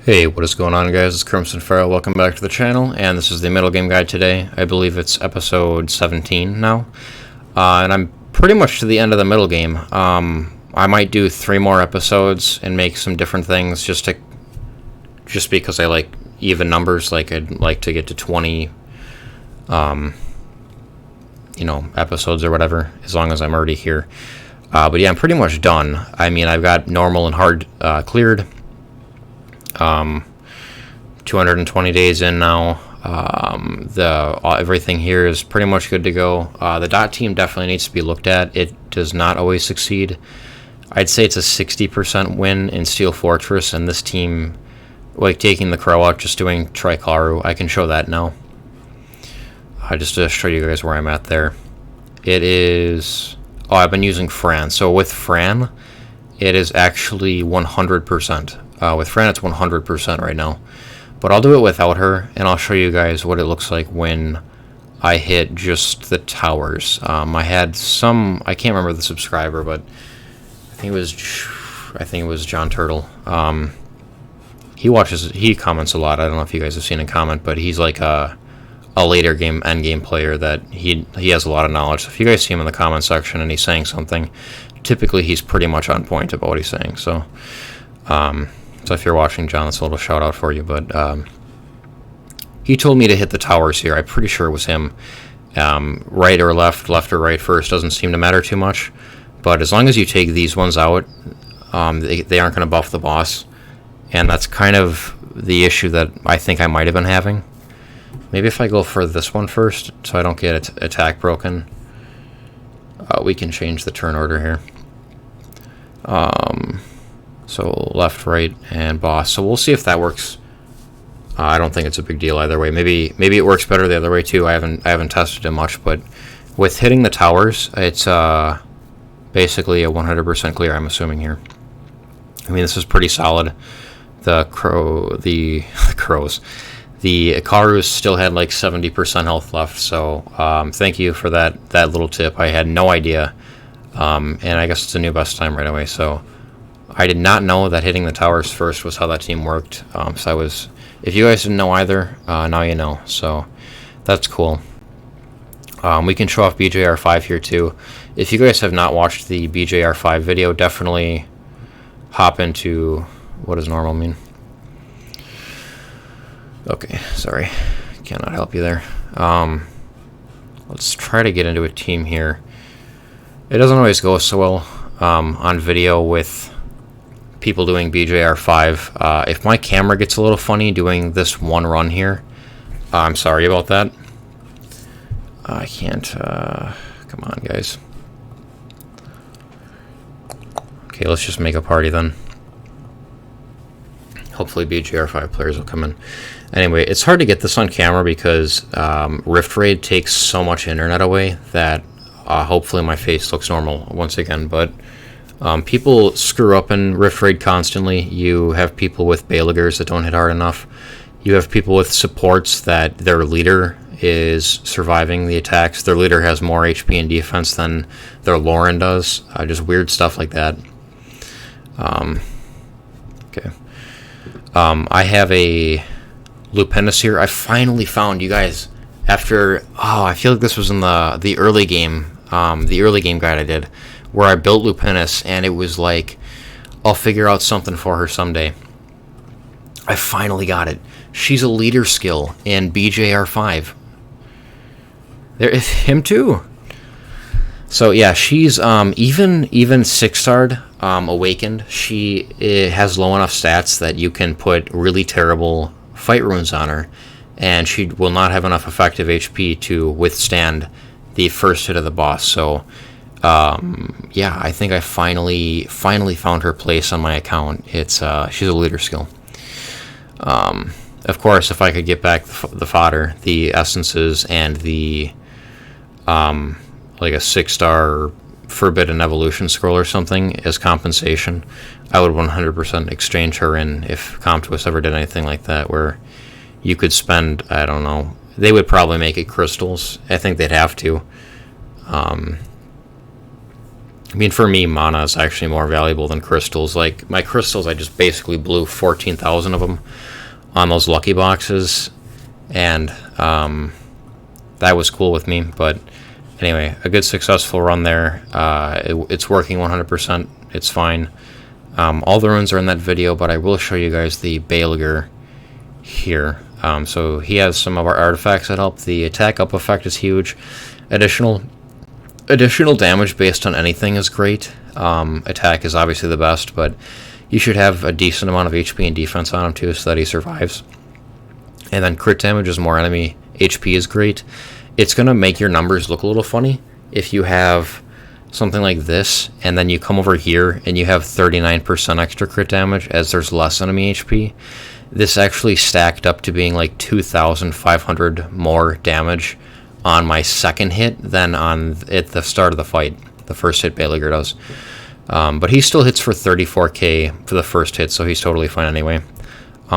Hey, what is going on, guys? It's Crimson Pharaoh. Welcome back to the channel, and this is the middle game guide today. I believe it's episode 17 now, and I'm pretty much to the end of the middle game. I might do 3 more episodes and make some different things just because I like even numbers. Like I'd like to get to 20, episodes or whatever, as long as I'm already here. But yeah, I'm pretty much done. I mean, I've got normal and hard cleared. 220 days in now. Everything here is pretty much good to go. The dot team definitely needs to be looked at. It does not always succeed. I'd say it's a 60% win in Steel Fortress, and this team, like taking the crow out, just doing Trikaru, I can show that now. Just to show you guys where I'm at there. It is... Oh, I've been using Fran. So with Fran, it is actually 100%. With Fran, it's 100% right now. But I'll do it without her, and I'll show you guys what it looks like when I hit just the towers. I had some... I can't remember the subscriber, but I think it was John Turtle. He comments a lot. I don't know if you guys have seen him comment, but he's like a later game end game player that he has a lot of knowledge. So if you guys see him in the comment section and he's saying something, typically he's pretty much on point about what he's saying. So if you're watching, John, that's a little shout out for you. But he told me to hit the towers here. I'm pretty sure it was him. Right or left or right first, doesn't seem to matter too much. But as long as you take these ones out, they aren't going to buff the boss. And that's kind of the issue that I think I might have been having. Maybe if I go for this one first, so I don't get attack broken. We can change the turn order here. So left, right, and boss. So we'll see if that works. I don't think it's a big deal either way. Maybe it works better the other way too. I haven't tested it much, but with hitting the towers, it's basically a 100% clear. I'm assuming here. I mean, this is pretty solid. The crows. The Icarus still had like 70% health left, so thank you for that little tip. I had no idea, and I guess it's a new best time right away. So I did not know that hitting the towers first was how that team worked. If you guys didn't know either, now you know. So that's cool. We can show off BJR5 here too. If you guys have not watched the BJR5 video, definitely hop into... What does normal mean? Okay, sorry. Cannot help you there. Let's try to get into a team here. It doesn't always go so well on video with people doing BJR5. If my camera gets a little funny doing this one run here, I'm sorry about that. I can't... come on, guys. Okay, let's just make a party then. Hopefully BGR5 players will come in. Anyway, it's hard to get this on camera because Rift Raid takes so much internet away that hopefully my face looks normal once again. But people screw up in Rift Raid constantly. You have people with Baligers that don't hit hard enough. You have people with supports that their leader is surviving the attacks. Their leader has more HP and defense than their Lauren does. Just weird stuff like that. Okay. I have a Lupinus here. I finally found, you guys, after... Oh, I feel like this was in the early game guide I did, where I built Lupinus, and it was like, I'll figure out something for her someday. I finally got it. She's a leader skill in BJR5. There is him too. So yeah, she's even 6-starred awakened. She has low enough stats that you can put really terrible fight runes on her, and she will not have enough effective HP to withstand the first hit of the boss. So yeah, I think I finally found her place on my account. It's she's a leader skill. Of course, if I could get back the fodder, the essences, and the like a 6-star Forbidden Evolution scroll or something as compensation, I would 100% exchange her in if Comtwist ever did anything like that, where you could spend, I don't know, they would probably make it crystals. I think they'd have to. I mean, for me, mana is actually more valuable than crystals. Like, my crystals, I just basically blew 14,000 of them on those lucky boxes, and that was cool with me. But anyway, a good successful run there. It's working 100%. It's fine. All the runes are in that video, but I will show you guys the Balegar here. So he has some of our artifacts that help. The attack up effect is huge. Additional damage based on anything is great. Attack is obviously the best, but you should have a decent amount of HP and defense on him too, so that he survives. And then crit damage is more enemy. HP is great. It's going to make your numbers look a little funny if you have something like this, and then you come over here and you have 39% extra crit damage as there's less enemy HP. This actually stacked up to being like 2,500 more damage on my second hit than at the start of the fight. The first hit Balegar does. But he still hits for 34k for the first hit, so he's totally fine anyway.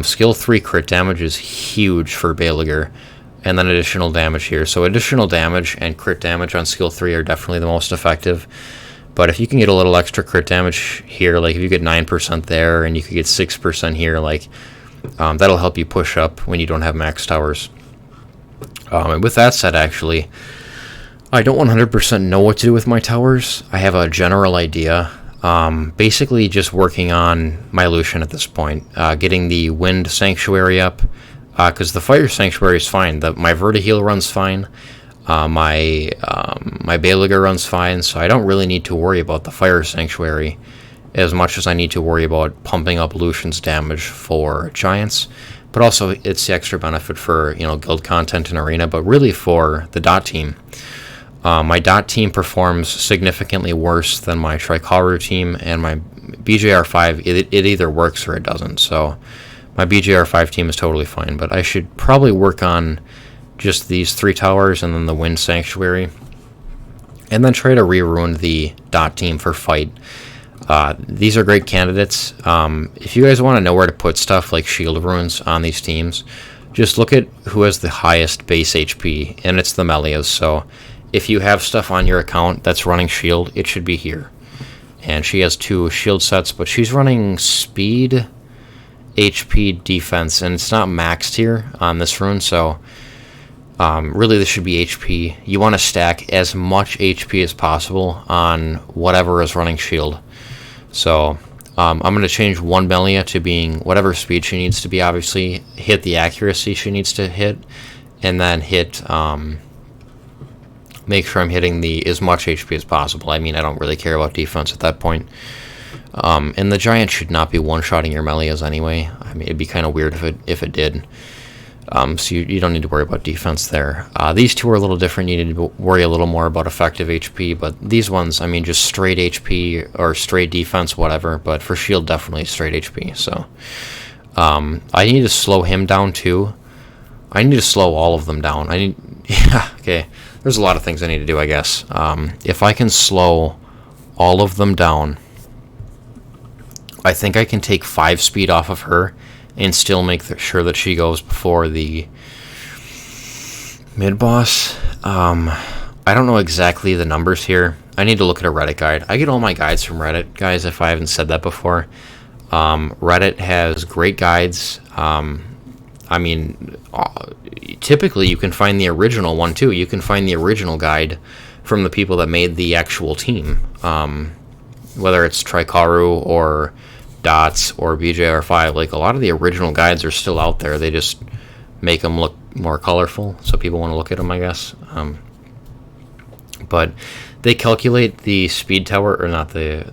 Skill 3 crit damage is huge for Balegar, and then additional damage here. So additional damage and crit damage on skill 3 are definitely the most effective. But if you can get a little extra crit damage here, like if you get 9% there and you could get 6% here, like that'll help you push up when you don't have max towers. And with that said, actually, I don't 100% know what to do with my towers. I have a general idea. Basically just working on my Lucian at this point. Getting the Wind Sanctuary up, because the Fire Sanctuary is fine. My Vertiheal runs fine. My Balegar runs fine, so I don't really need to worry about the Fire Sanctuary as much as I need to worry about pumping up Lucian's damage for Giants. But also, it's the extra benefit for, guild content in Arena, but really for the Dot team. My Dot team performs significantly worse than my Trikaru team, and my BJR5, it either works or it doesn't. So my BJR5 team is totally fine, but I should probably work on just these 3 towers and then the Wind Sanctuary, and then try to re-ruin the Dot team for fight. These are great candidates. If you guys want to know where to put stuff like shield runes on these teams, just look at who has the highest base HP, and it's the Melias. So if you have stuff on your account that's running shield, it should be here. And she has 2 shield sets, but she's running speed, HP, defense, and it's not maxed here on this rune, so really this should be HP. You want to stack as much HP as possible on whatever is running shield. So I'm going to change one Melia to being whatever speed she needs to be, obviously, hit the accuracy she needs to hit, and then hit, make sure I'm hitting as much HP as possible. I mean, I don't really care about defense at that point. And the Giant should not be one-shotting your Melias anyway. I mean, it'd be kind of weird if it did. So you don't need to worry about defense there. These 2 are a little different. You need to worry a little more about effective HP, but these ones, I mean, just straight HP or straight defense, whatever, but for shield, definitely straight HP. So I need to slow him down too. I need to slow all of them down. Yeah, okay. There's a lot of things I need to do, I guess. If I can slow all of them down, I think I can take 5 speed off of her and still make sure that she goes before the mid-boss. I don't know exactly the numbers here. I need to look at a Reddit guide. I get all my guides from Reddit, guys, if I haven't said that before. Reddit has great guides. I mean, typically you can find the original one, too. You can find the original guide from the people that made the actual team. Whether it's Trikaru or Dots or BJR5, like a lot of the original guides are still out there. They just make them look more colorful, so people want to look at them, I guess. But they calculate the speed tower, or not they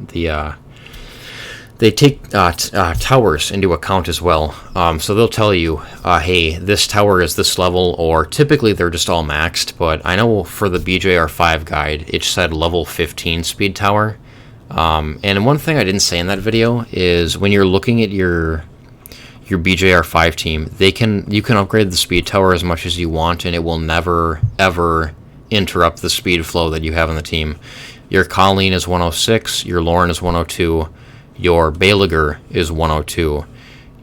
take towers into account as well. So they'll tell you, hey, this tower is this level, or typically they're just all maxed, but I know for the BJR5 guide, it said level 15 speed tower. And one thing I didn't say in that video is when you're looking at your BJR5 team, you can upgrade the speed tower as much as you want, and it will never ever interrupt the speed flow that you have in the team. Your Colleen is 106, your Lauren is 102, your Balegar is 102,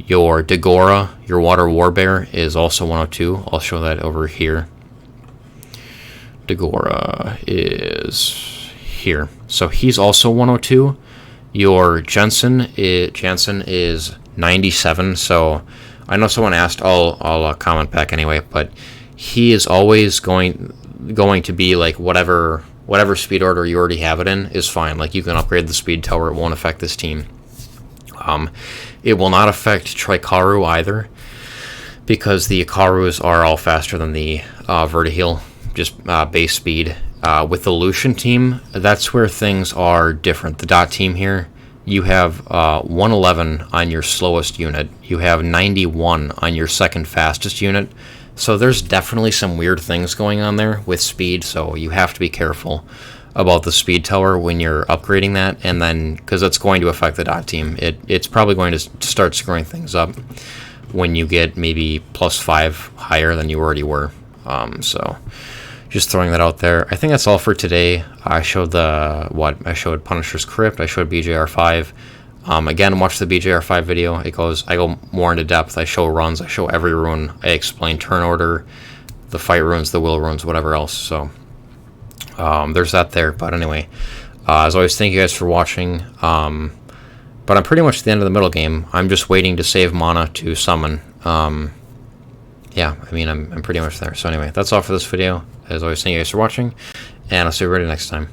your Dagora, your Water Warbear, is also 102. I'll show that over here. Dagora is here. So he's also 102. Your Jensen is 97. So I know someone asked. I'll comment back anyway. But he is always going to be like whatever speed order you already have it in is fine. Like you can upgrade the speed tower. It won't affect this team. It will not affect Trikaru either, because the Ikarus are all faster than the Vertiheel, just base speed. With the Lucian team, that's where things are different. The dot team here, you have 111 on your slowest unit. You have 91 on your second fastest unit. So there's definitely some weird things going on there with speed, so you have to be careful about the speed tower when you're upgrading that, and then because it's going to affect the dot team. It's probably going to start screwing things up when you get maybe +5 higher than you already were. So just throwing that out there. I think that's all for today. I showed I showed Punisher's Crypt, I showed BJR5. Again, watch the BJR5 video. I go more into depth. I show runs, I show every rune, I explain turn order, the fight runes, the will runes, whatever else. So there's that there. But anyway, as always, thank you guys for watching. But I'm pretty much at the end of the middle game. I'm just waiting to save mana to summon. Yeah, I mean, I'm pretty much there. So anyway, that's all for this video. As always, thank you guys for watching, and I'll see you ready next time.